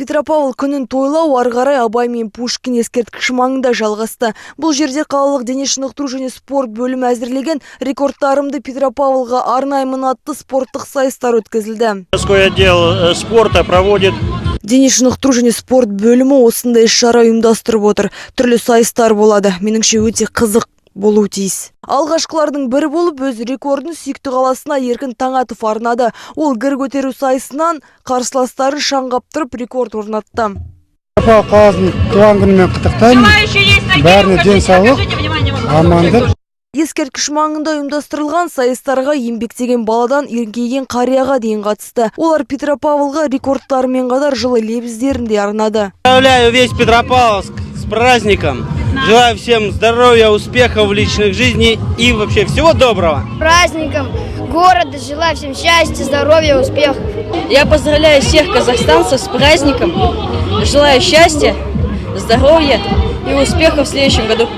Петропавл күнін тойлау ары қарай Абай мен Пушкин ескерткіш маңында жалғасты. Бұл жерде қалалық дене шынықтыру және спорт бөлімі әзірлеген рекордтарымды Петропавлға арнаймын атты спорттық сайыстар өткізілді. Городской отдел спорта проводит. Дене шынықтыру және спорт бөлімі осындай іс-шара ұйымдастырып отыр. Түрлі сайыстар болады. Меніңше өте қызық болу тиіс. Алғашқылардың бірі болып өз рекордын сүйікті қаласына Еркін Таңатов арнады. Ол гір көтеру сайысынан қарсыластарын шаңғап тұрып рекорд орнатты. Петропавл қаласының туған күнімен құттықтаймын. Бәріне денсаулық, амандық. Ескерткіш маңында ұйымдастырылған сайыстарға еңбектеген баладан еңкейген қарияға дейін қатысты. Олар Петропавлға рекордтарымен қатар жылы лебіздерін де арнады. Поздравляю весь Петропавловск с праздником. Желаю всем здоровья, успехов в личных жизнях и вообще всего доброго. Праздником города, желаю всем счастья, здоровья, успехов. Я поздравляю всех казахстанцев с праздником. Желаю счастья, здоровья и успехов в следующем году.